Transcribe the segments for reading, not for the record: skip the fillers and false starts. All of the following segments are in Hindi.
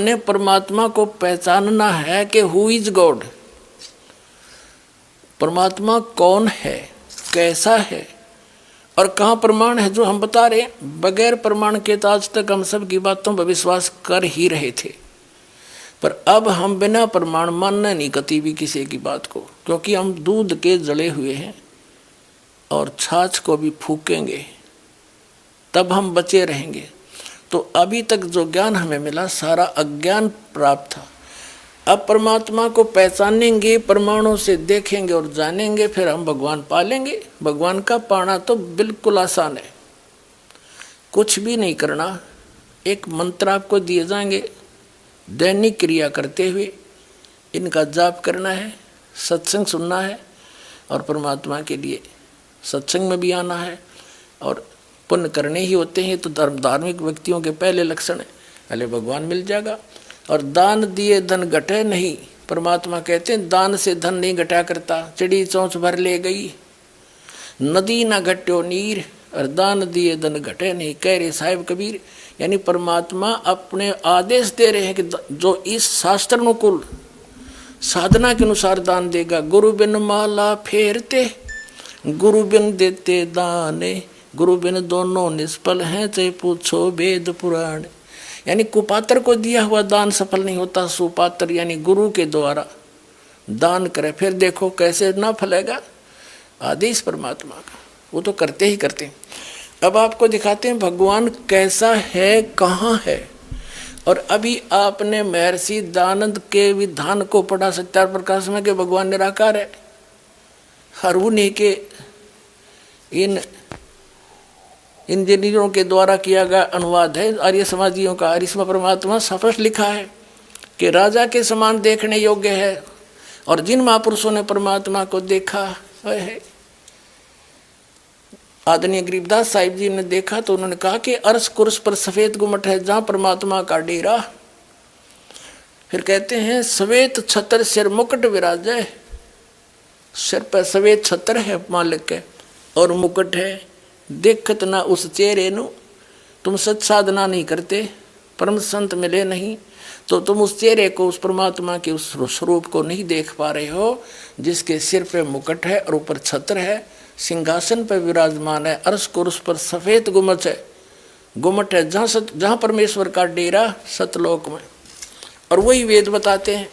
माने परमात्मा को पहचानना है कि हु इज गॉड, परमात्मा कौन है, कैसा है और कहाँ प्रमाण है जो हम बता रहे हैं। बगैर प्रमाण के तो आज तक हम सब की बातों पर विश्वास कर ही रहे थे, पर अब हम बिना प्रमाण मानना नहीं कभी भी किसी की बात को, क्योंकि हम दूध के जले हुए हैं और छाछ को भी फूकेंगे तब हम बचे रहेंगे। तो अभी तक जो ज्ञान हमें मिला सारा अज्ञान प्राप्त था। अब परमात्मा को पहचानेंगे, प्रमाणों से देखेंगे और जानेंगे, फिर हम भगवान पालेंगे। भगवान का पाना तो बिल्कुल आसान है, कुछ भी नहीं करना। एक मंत्र आपको दिए जाएंगे, दैनिक क्रिया करते हुए इनका जाप करना है, सत्संग सुनना है और परमात्मा के लिए सत्संग में भी आना है और पुण्य करने ही होते हैं। तो धार्मिक व्यक्तियों के पहले लक्षण है, पहले भगवान मिल जाएगा। और दान दिए धन घटे नहीं, परमात्मा कहते हैं दान से धन नहीं घटा करता। चिड़ी चोंच भर ले गई नदी ना घट्यो नीर, और दान दिए धन घटे नहीं, कह रहे साहिब कबीर। यानी परमात्मा अपने आदेश दे रहे हैं कि जो इस शास्त्र अनुकूल साधना के अनुसार दान देगा। गुरु बिन माला फेरते, गुरु बिन देते दाने, गुरु बिन दोनों निष्फल हैं, चाहे पूछो वेद पुराण। यानी कुपात्र को दिया हुआ दान सफल नहीं होता, सुपात्र यानी गुरु के द्वारा दान करे, फिर देखो कैसे ना फलेगा। आदेश परमात्मा का, वो तो करते ही करते हैं। अब आपको दिखाते हैं भगवान कैसा है, कहाँ है। और अभी आपने महर्षि दयानंद के विधान को पढ़ा सत्यार प्रकाश में कि भगवान निराकार है। हर उन्हीं के इन इंजीनियरों के द्वारा किया गया अनुवाद है आर्य समाजियों का। और इसमें परमात्मा स्पष्ट लिखा है कि राजा के समान देखने योग्य है। और जिन महापुरुषों ने परमात्मा को देखा है, आदरणीय गरीबदास साहिब जी ने देखा तो उन्होंने कहा कि अर्श कुर्स पर सफेद गुम्मट है जहाँ परमात्मा का डेरा। फिर कहते हैं सफेद छत्र सिर मुकुट विराजे, सिर पर सफेद छत्र है मालिक के और मुकुट है। देखत ना उस चेहरे नु, तुम सच साधना नहीं करते, परम संत मिले नहीं, तो तुम उस चेहरे को, उस परमात्मा के उस स्वरूप को नहीं देख पा रहे हो जिसके सिर पे मुकुट है और ऊपर छत्र है, सिंहासन पर विराजमान है, अर्श कुर्स पर सफेद गुम्मट है, गुम्मट है जहाँ परमेश्वर का डेरा सतलोक में। और वही वेद बताते हैं,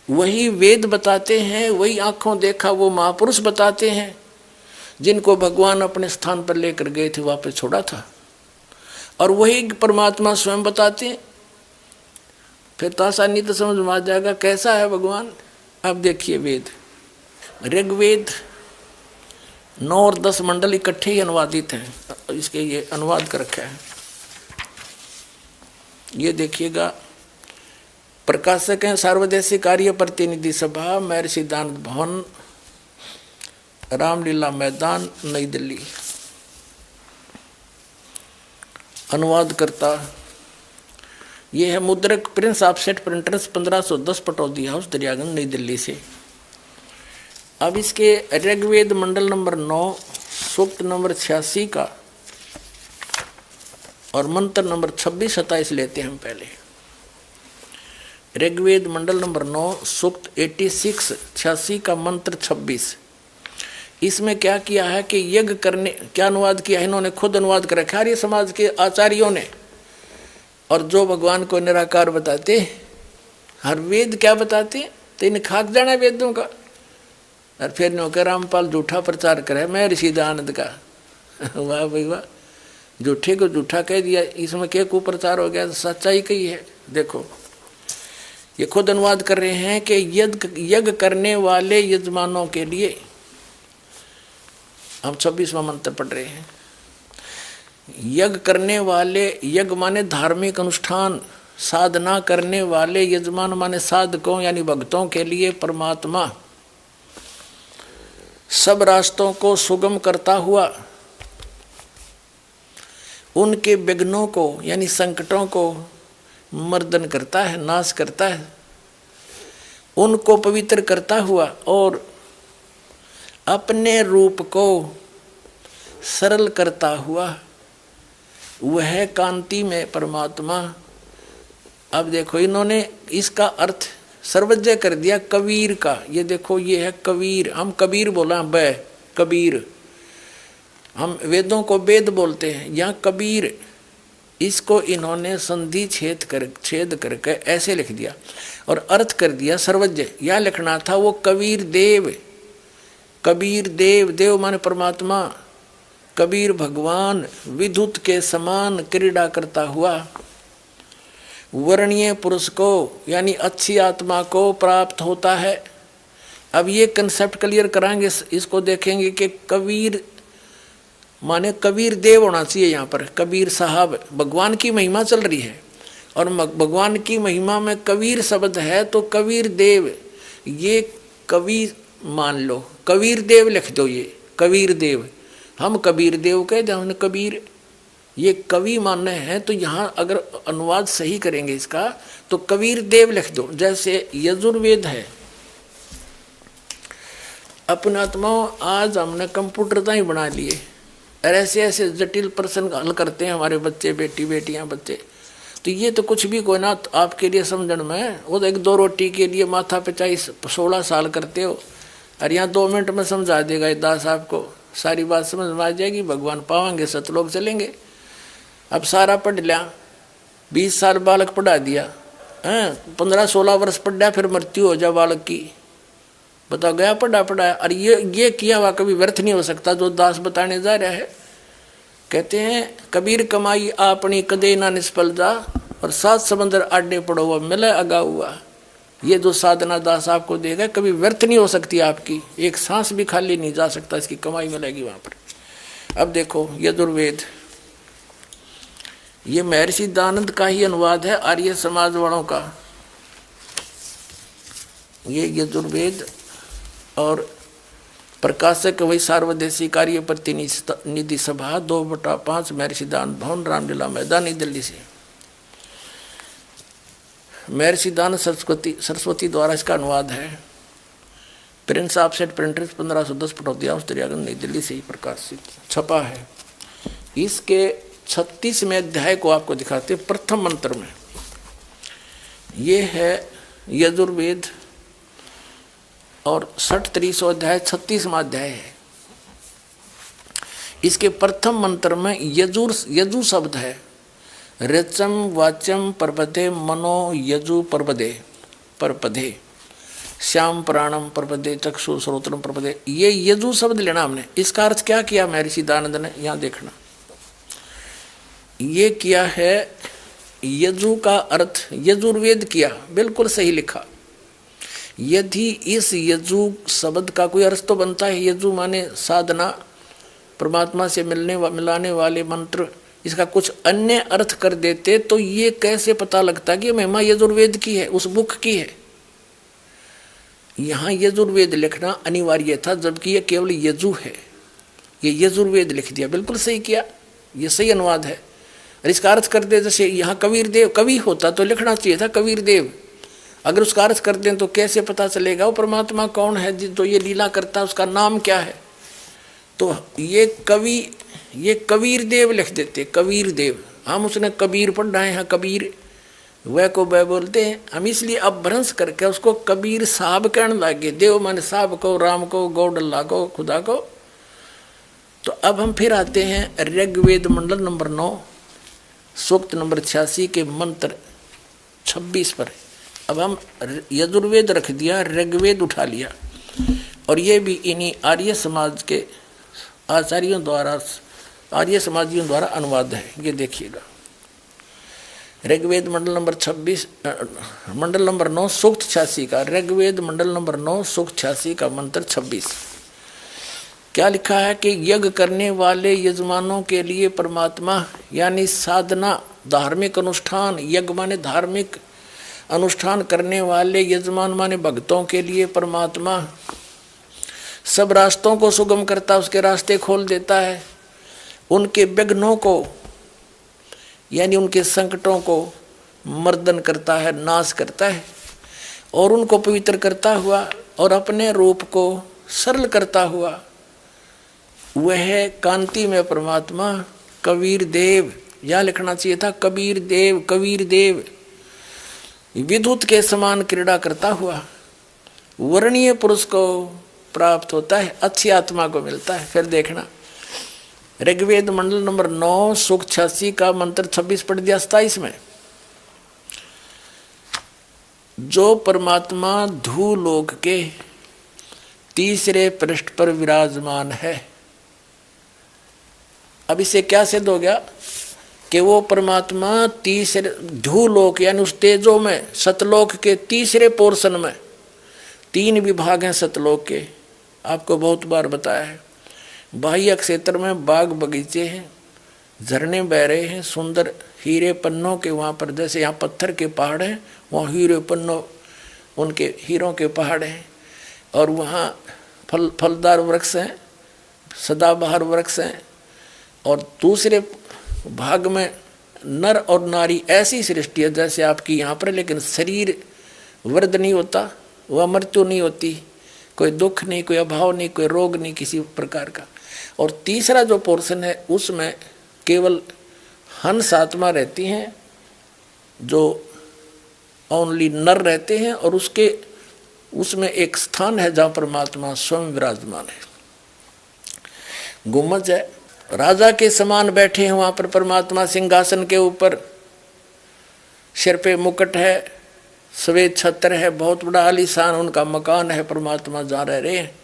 वही वेद बताते हैं, वही आंखों देखा वो महापुरुष बताते हैं जिनको भगवान अपने स्थान पर लेकर गए थे, वापस छोड़ा था। और वही परमात्मा स्वयं बताते हैं। फिर तो आसानी तो समझ में आ जाएगा कैसा है भगवान। अब देखिए वेद, ऋग्वेद 9 और 10 मंडल इकट्ठे ही अनुवादित हैं, इसके ये अनुवाद कर रखा है। ये देखिएगा, प्रकाशक हैं सार्वदेशिक कार्य प्रतिनिधि सभा, महर्षि दयानंद भवन, रामलीला मैदान, नई दिल्ली। अनुवाद करता ये है मुद्रक Prince offset printers 1510 Pataudi house Daryaganj नई दिल्ली से। अब इसके ऋग्वेद मंडल नंबर 9 सूक्त नंबर 86 का और मंत्र नंबर 26-27 लेते हैं हम पहले। ऋग्वेद मंडल नंबर 9 सूक्त 86 का मंत्र 26। इसमें क्या किया है कि यज्ञ करने, क्या अनुवाद किया है इन्होंने, खुद अनुवाद कर रखा है आर्य समाज के आचार्यों ने। और जो भगवान को निराकार बताते, हर वेद क्या बताते, तो इन्हें खाक जाना वेदों का। और फिर नो के रामपाल झूठा प्रचार करे मैं ऋषि दयानंद का। वाह भाई वाह, झूठे को झूठा कह दिया, इसमें क्या कुप्रचार हो गया, सच्चाई कही है। देखो ये खुद अनुवाद कर रहे हैं कि यज्ञ करने वाले यजमानों के लिए, हम 26वां मंत्र पढ़ रहे हैं। यज्ञ करने वाले, यज्ञ माने धार्मिक अनुष्ठान, साधना करने वाले, यजमान माने साधकों यानी भक्तों के लिए परमात्मा सब रास्तों को सुगम करता हुआ उनके विघ्नों को यानी संकटों को मर्दन करता है, नाश करता है, उनको पवित्र करता हुआ और अपने रूप को सरल करता हुआ वह कांति में परमात्मा अब देखो इन्होंने इसका अर्थ सर्वज्ञ कर दिया कबीर का। ये देखो ये है कबीर, हम कबीर बोला ब कबीर, हम वेदों को वेद बोलते हैं, यहाँ कबीर, इसको इन्होंने संधि छेद करके ऐसे लिख दिया और अर्थ कर दिया सर्वज्ञ। यहाँ लिखना था वो कबीर देव, कबीर देव, देव माने परमात्मा, कबीर भगवान विद्युत के समान क्रीड़ा करता हुआ वर्णीय पुरुष को यानी अच्छी आत्मा को प्राप्त होता है। अब ये कंसेप्ट क्लियर कराएंगे, इसको देखेंगे कि कबीर माने कबीर देव होना चाहिए। यहाँ पर कबीर साहब, भगवान की महिमा चल रही है और भगवान की महिमा में कबीर शब्द है, तो कबीर देव ये कवि मान लो, कबीर देव लिख दो, ये कबीर देव, हम कबीर देव कहते हैं, कबीर ये कवि मानने हैं। तो यहाँ अगर अनुवाद सही करेंगे इसका तो कबीर देव लिख दो। जैसे यजुर्वेद है, अपने आत्माओं आज हमने कंप्यूटर तो ही बना लिए और ऐसे ऐसे जटिल प्रश्न हल करते हैं हमारे बच्चे, बेटी बेटियां बच्चे, तो ये तो कुछ भी कोई ना आपके लिए समझण में, वो तो एक दो रोटी के लिए माथा पे 16 साल करते हो और यहाँ 2 मिनट में समझा देगा दास आपको, सारी बात समझ में आ जाएगी, भगवान पावांगे, सतलोक चलेंगे। अब सारा पढ़ लिया, 20 साल बालक पढ़ा दिया, 15-16 वर्ष पढ़ा, फिर मृत्यु हो जाए बालक की, बताओ गया पढ़ा। और ये किया हुआ कभी व्यर्थ नहीं हो सकता, जो दास बताने जा रहा है। कहते हैं कबीर कमाई आपनी कदे ना निष्फल जा, और 7 समंदर आडे पड़ो हुआ मिले अगा हुआ। ये जो साधना दास आपको देगा कभी व्यर्थ नहीं हो सकती आपकी, एक सांस भी खाली नहीं जा सकता, इसकी कमाई मिलेगी वहाँ पर। अब देखो यजुर्वेद, ये महर्षि दानंद का ही अनुवाद है आर्य समाज वालों का। ये यजुर्वेद और प्रकाशक वही सार्वदेशी कार्य प्रतिनिधि सभा 2/5 महर्षि दानंद भवन, रामलीला मैदान, नई दिल्ली से। महर्षि दानंद सरस्वती द्वारा इसका अनुवाद है। Prince offset printers 1510 Pataudi house Daryaganj, नई दिल्ली से ही प्रकाशित छपा है। इसके 36वें अध्याय को आपको दिखाते हैं। प्रथम मंत्र में ये है यजुर्वेद और 60-300 अध्याय 36वां अध्याय है। इसके प्रथम मंत्र में यजु शब्द है। रचम वाचम परपदे मनो यजु परपदे श्याम प्राणम परपदे चक्षु श्रोत्रम परपदे, ये यजु शब्द लेना हमने। इसका अर्थ क्या किया महर्षि दानंद ने, यहाँ देखना, ये किया है यजु का अर्थ यजुर्वेद किया, बिल्कुल सही लिखा। यदि इस यजु शब्द का कोई अर्थ तो बनता है, यजु माने साधना, परमात्मा से मिलाने वाले मंत्र, इसका कुछ अन्य अर्थ कर देते तो ये कैसे पता लगता कि महिमा यजुर्वेद की है, उस बुक की है। यहाँ यजुर्वेद लिखना अनिवार्य था, जबकि ये केवल यजु है, ये यजुर्वेद लिख दिया, बिल्कुल सही किया, ये सही अनुवाद है। और इसका अर्थ कर दे, जैसे यहाँ कबीर देव, कवि होता तो लिखना चाहिए था कबीर देव, अगर उसका अर्थ कर दें तो कैसे पता चलेगा वो परमात्मा कौन है जो ये लीला करता है, उसका नाम क्या है। तो ये कबीर देव लिख देते, कबीर देव, हम उसने कबीर पढ़ रहे हैं, कबीर वह को वह बोलते हैं हम, इसलिए अब भ्रंश करके उसको कबीर साहब कहने लगे। देव माने साहब को, राम को, गौडल्ला को, खुदा को। तो अब हम फिर आते हैं ऋग्वेद मंडल नंबर 9 सूक्त नंबर 86 के मंत्र 26 पर। अब हम यजुर्वेद रख दिया, ऋग्वेद उठा लिया, और ये भी इन्हीं आर्य समाज के आचार्यों द्वारा, आर्य समाजियों द्वारा अनुवाद है। ये देखिएगा, ऋग्वेद मंडल नंबर 26 मंडल नंबर 9 सूक्त 86 का, ऋग्वेद मंडल नंबर 9 सूक्त 86 का मंत्र 26 क्या लिखा है कि यज्ञ करने वाले यजमानों के लिए परमात्मा यानी साधना, धार्मिक अनुष्ठान, यज्ञ माने धार्मिक अनुष्ठान करने वाले यजमान माने भक्तों के लिए परमात्मा सब रास्तों को सुगम करता, उसके रास्ते खोल देता है, उनके विघ्नों को यानी उनके संकटों को मर्दन करता है, नाश करता है, और उनको पवित्र करता हुआ और अपने रूप को सरल करता हुआ वह कांति में परमात्मा कबीर देव, या लिखना चाहिए था कबीर देव, कबीर देव विद्युत के समान क्रीड़ा करता हुआ वर्णीय पुरुष को प्राप्त होता है, अच्छी आत्मा को मिलता है। फिर देखना ऋग्वेद मंडल नंबर 9 सूक्त 86 का मंत्र 26 पढ़ दिया 27 में। जो परमात्मा धूलोक के तीसरे पृष्ठ पर विराजमान है। अब इसे क्या सिद्ध हो गया कि वो परमात्मा तीसरे धूलोक यानी उस तेजो में, सतलोक के तीसरे पोर्शन में, 3 विभाग हैं सतलोक के, आपको बहुत बार बताया है। बाह्य क्षेत्र में बाग बगीचे हैं, झरने बह रहे हैं, सुंदर हीरे पन्नों के वहाँ पर, जैसे यहाँ पत्थर के पहाड़ हैं वहाँ हीरे पन्नों उनके हीरों के पहाड़ हैं, और वहाँ फलदार वृक्ष हैं, सदाबहार वृक्ष हैं। और दूसरे भाग में नर और नारी ऐसी सृष्टि है जैसे आपकी यहाँ पर, लेकिन शरीर वृद्ध नहीं होता, वह मृत्यु नहीं होती, कोई दुख नहीं, कोई अभाव नहीं, कोई रोग नहीं किसी प्रकार का। और तीसरा जो पोर्शन है उसमें केवल हंस आत्मा रहती हैं, जो ओनली नर रहते हैं, और उसमें एक स्थान है जहाँ परमात्मा स्वयं विराजमान है। गुम्बज है, राजा के समान बैठे हैं वहाँ पर परमात्मा सिंहासन के ऊपर, सिर पे मुकुट है, श्वेत छत्र है, बहुत बड़ा आलीशान उनका मकान है, परमात्मा जहाँ रह रहे हैं।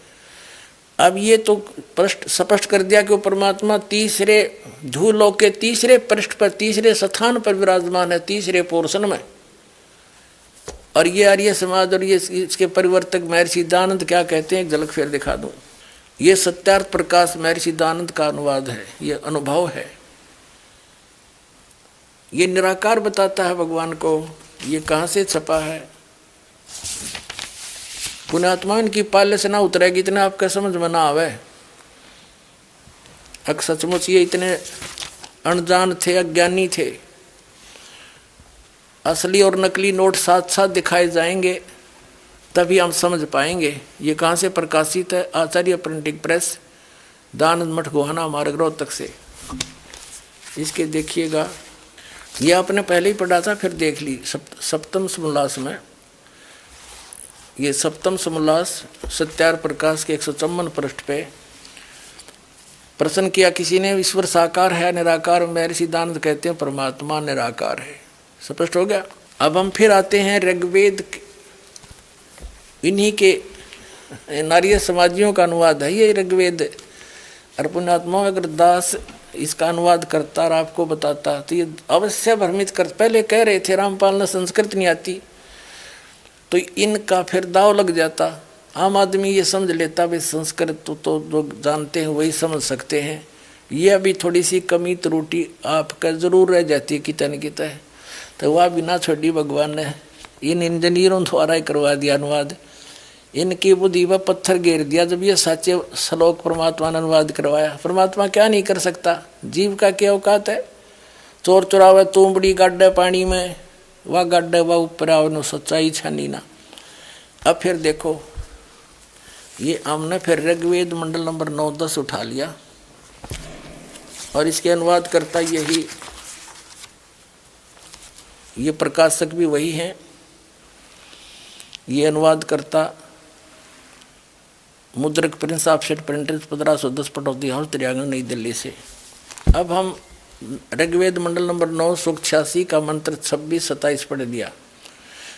अब ये तो स्पष्ट कर दिया कि वो परमात्मा तीसरे धूलोक के तीसरे पृष्ठ पर, तीसरे स्थान पर विराजमान है, तीसरे पोर्शन में। और ये आर्य समाज और ये इसके परिवर्तक महर्षि दानंद क्या कहते हैं, एक झलक फिर दिखा दूं। ये सत्यार्थ प्रकाश महर्षि दानंद का अनुवाद है, ये अनुभव है, ये निराकार बताता है भगवान को। ये कहाँ से छपा है? पुण्यात्मा इनकी पाले से ना उतरेगी, इतना आपका समझ में ना आवे। अक सचमुच ये इतने अनजान थे, अज्ञानी थे। असली और नकली नोट साथ साथ दिखाए जाएंगे तभी हम समझ पाएंगे। ये कहाँ से प्रकाशित है? आचार्य प्रिंटिंग प्रेस, दानंद मठ गोहाना मार्ग रोहतक से। इसके देखिएगा, ये आपने पहले ही पढ़ा था, फिर देख ली सप्तम समोल्लास में। ये सप्तम समोल्लास सत्यार्थ प्रकाश के 154 पृष्ठ पे प्रश्न किया किसी ने, ईश्वर साकार है निराकार? महर्षि दानंद कहते हैं परमात्मा निराकार है। स्पष्ट हो गया। अब हम फिर आते हैं ऋग्वेद, इन्हीं के नारिय समाजियों का अनुवाद है ये ऋग्वेद। और पुण्यात्मा अगर दास इसका अनुवाद करता और आपको बताता तो ये अवश्य भ्रमित कर। पहले कह रहे थे रामपाल ने संस्कृत नहीं आती, तो इनका फिर दाव लग जाता। आम आदमी ये समझ लेता भाई संस्कृत तो जो जानते हैं वही समझ सकते हैं। ये अभी थोड़ी सी कमी त्रुटि आपका जरूर रह जाती है कितने न कितने, तो वह बिना छोड़ी भगवान ने इन इंजीनियरों द्वारा ही करवा दिया अनुवाद। इनकी बुद्धि व पत्थर घेर दिया जब ये सच्चे श्लोक परमात्मा ने अनुवाद करवाया। परमात्मा क्या नहीं कर सकता? जीव का क्या औकात है? चोर चुरावे तूंबड़ी गाड्डे पानी में, वह गाड्डे वह ऊपर आओ, सच्चाई छानी ना। अब फिर देखो, ये हमने फिर ऋग्वेद मंडल नंबर 9-10 उठा लिया और इसके अनुवाद करता यही, ये प्रकाशक भी वही हैं। ये अनुवाद करता मुद्रक Prince offset printers 1510 Pataudi house त्रियागन नई दिल्ली से। अब हम ऋग्वेद मंडल नंबर 9 सूक्त 86 का मंत्र 26-27 पढ़ दिया।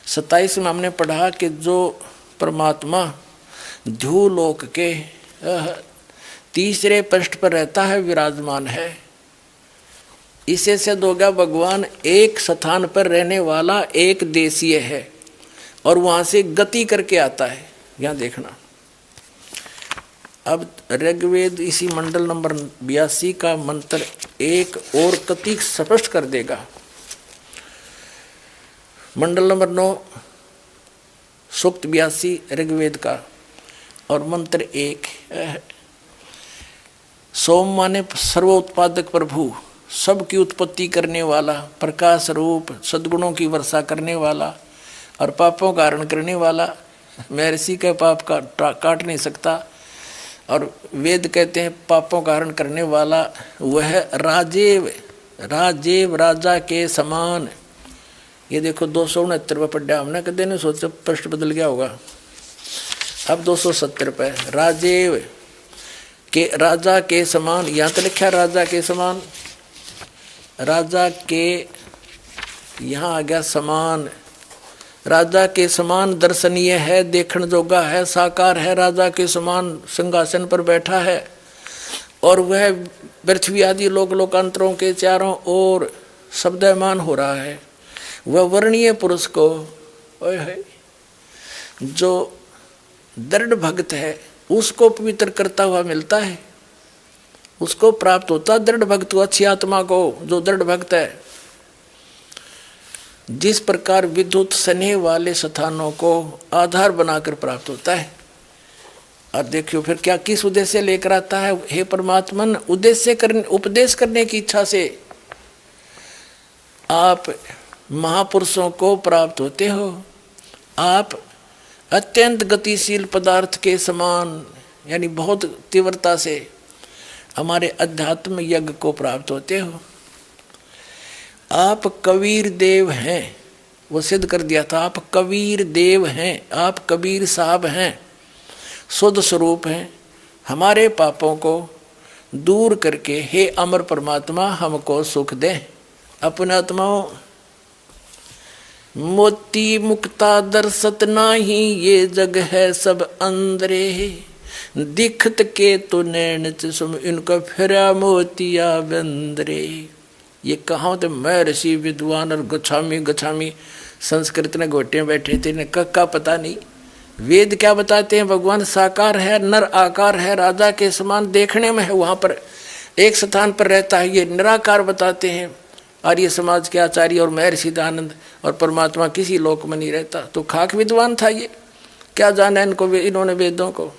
27 में हमने पढ़ा कि जो परमात्मा धूलोक के तीसरे पृष्ठ पर रहता है, विराजमान है। इसे सिद्ध हो गया भगवान एक स्थान पर रहने वाला एक देशीय है और वहां से गति करके आता है। यहाँ देखना, अब ऋग्वेद इसी मंडल नंबर 82 का मंत्र एक और कति स्पष्ट कर देगा। मंडल नंबर 9 सूक्त 82 ऋग्वेद का और मंत्र 1। सोम माने सर्वोत्पादक प्रभु, सबकी उत्पत्ति करने वाला, प्रकाश रूप, सद्गुणों की वर्षा करने वाला और पापों का हरण करने वाला। महर्षि का पाप का काट नहीं सकता और वेद कहते हैं पापों का हरण करने वाला। वह राजेव राजा के समान ये देखो 269 रुपये पड्डा, हमने कदे नहीं सोचा पृष्ठ बदल गया होगा। अब 270 रुपये। राजेव के, राजा के समान, यहाँ तो लिखा राजा के समान, राजा के यहाँ आ गया समान। राजा के समान दर्शनीय है, देखण जोगा है, साकार है, राजा के समान सिंहासन पर बैठा है और वह पृथ्वी आदि लोक लोकांतरों के चारों ओर शब्दमान हो रहा है। वह वर्णीय पुरुष को जो दृढ़ भक्त है उसको पवित्र करता हुआ मिलता है, उसको प्राप्त होता है दृढ़ भक्त को, अच्छी आत्मा को जो दृढ़ भक्त है। जिस प्रकार विद्युत स्नेह वाले स्थानों को आधार बनाकर प्राप्त होता है। और देखियो फिर क्या किस उद्देश्य से लेकर आता है, हे परमात्मन उद्देश्य करने, उपदेश करने की इच्छा से आप महापुरुषों को प्राप्त होते हो। आप अत्यंत गतिशील पदार्थ के समान यानी बहुत तीव्रता से हमारे अध्यात्म यज्ञ को प्राप्त होते हो। आप कबीर देव हैं, वो सिद्ध कर दिया था, आप कबीर देव हैं, आप कबीर साहब हैं, शुद्ध स्वरूप हैं। हमारे पापों को दूर करके हे अमर परमात्मा हमको सुख दें। अपने आत्माओं मोती मुक्ता दर्शत नाही, ये जग है सब अंदरे, दिखत के तो नैन चुम इनका फिरा मोतिया बंदरे। ये कहाँ थे महर्षि विद्वान और गच्छामी संस्कृत ने घोटे बैठे थे, इन्हें का पता नहीं। वेद क्या बताते हैं, भगवान साकार है, नर आकार है, राजा के समान देखने में है, वहाँ पर एक स्थान पर रहता है, ये निराकार बताते हैं। आर्य समाज के आचार्य और महर्षि दयानंद, और परमात्मा किसी लोक में नहीं रहता। तो खाक विद्वान था ये, क्या जाना इनको, इन्होंने वेदों को।